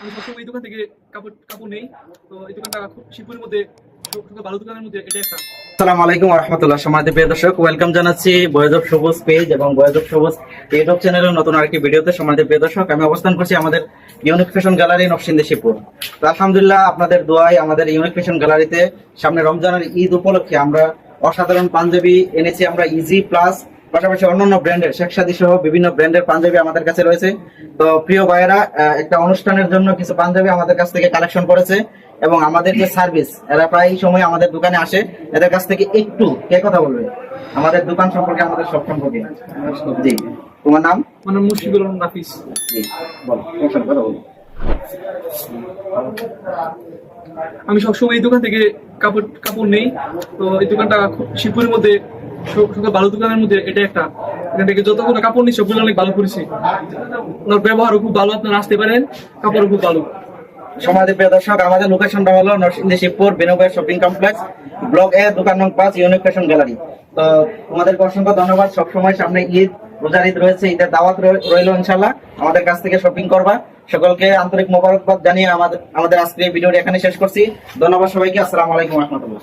আমি সবসময় এই দোকান থেকে কাপড় কাপড় নেই। তো এই দোকানটা শিবপুরের মধ্যে সবথেকে ভালো দোকানের মধ্যে এটা একটা। আসসালামু আলাইকুম ওয়া রাহমাতুল্লাহ। সম্মানিত প্রিয় দর্শক, ওয়েলকাম জানাচ্ছি ভয়েস অফ সবুজ পেজ এবং ভয়েস অফ সবুজ ইউটিউব চ্যানেলের নতুন আরেকটি ভিডিওতে। সম্মানিত প্রিয় দর্শক, আমি অবস্থান করছি আমাদের unique fashion gallery Narsingdi Shibpur. তো আলহামদুলিল্লাহ, আপনাদের দোয়ায় আমাদের ইউনিক ফ্যাশন গ্যালারিতে সামনে রমজানের ঈদ উপলক্ষে আমরা অসাধারণ পাঞ্জাবি এনেছি। আমরা ইজি প্লাস পাশাপাশি অন্যান্য ব্র্যান্ডের শেখ সাদি সহ বিভিন্ন ব্র্যান্ডের পাঞ্জাবি আমাদের কাছে রয়েছে। তো প্রিয় ভাইয়েরা, একটা অনুষ্ঠানের জন্য কিছু পাঞ্জাবি আমাদের কাছ থেকে কালেকশন করেছে এবং আমাদের যে সার্ভিস, এরা প্রায় সময় আমাদের দোকানে আসে। এদের কাছ থেকে একটু কে কথা বলবে আমাদের দোকান সম্পর্কে, আমাদের সব সম্পর্কে। জি, তোমার নাম? মানে মুশফিকুর রহমান নাফিস। জি, বলো, তোমার সাথে কথা বলো। আমি সবসময় এই দোকান থেকে কাপড় কাপড় নেই। তো এই দোকানটা শিবপুরের মধ্যে সবথেকে ভালো দোকানের মধ্যে এটা একটা। এখান থেকে যতগুলো কাপড় নিই সবগুলো অনেক ভালো করেছি। ওনার ব্যবহারও খুব ভালো, আপনারা আসতে পারেন, কাপড়ও খুব ভালো। সমাজের প্রিয় দর্শক, আমাদের লোকেশনটা হলো Narsingdi Shibpur Binobai shopping complex, block A, দোকান নং 5, ইউনিক ফ্যাশন গ্যালারি। তো তোমাদেরকে অসংখ্য ধন্যবাদ। সবসময় সামনে ঈদ, রোজার ঈদ রয়েছে, ঈদের দাওয়াত রইল। ইনশাল্লাহ আমাদের কাছ থেকে শপিং করবা। সকলকে আন্তরিক মোবারকবাদ জানিয়ে আমাদের আজকের এই ভিডিওটি এখানে শেষ করছি। ধন্যবাদ সবাইকে। আসসালামু আলাইকুম ওয়া রাহমাতুল্লাহ।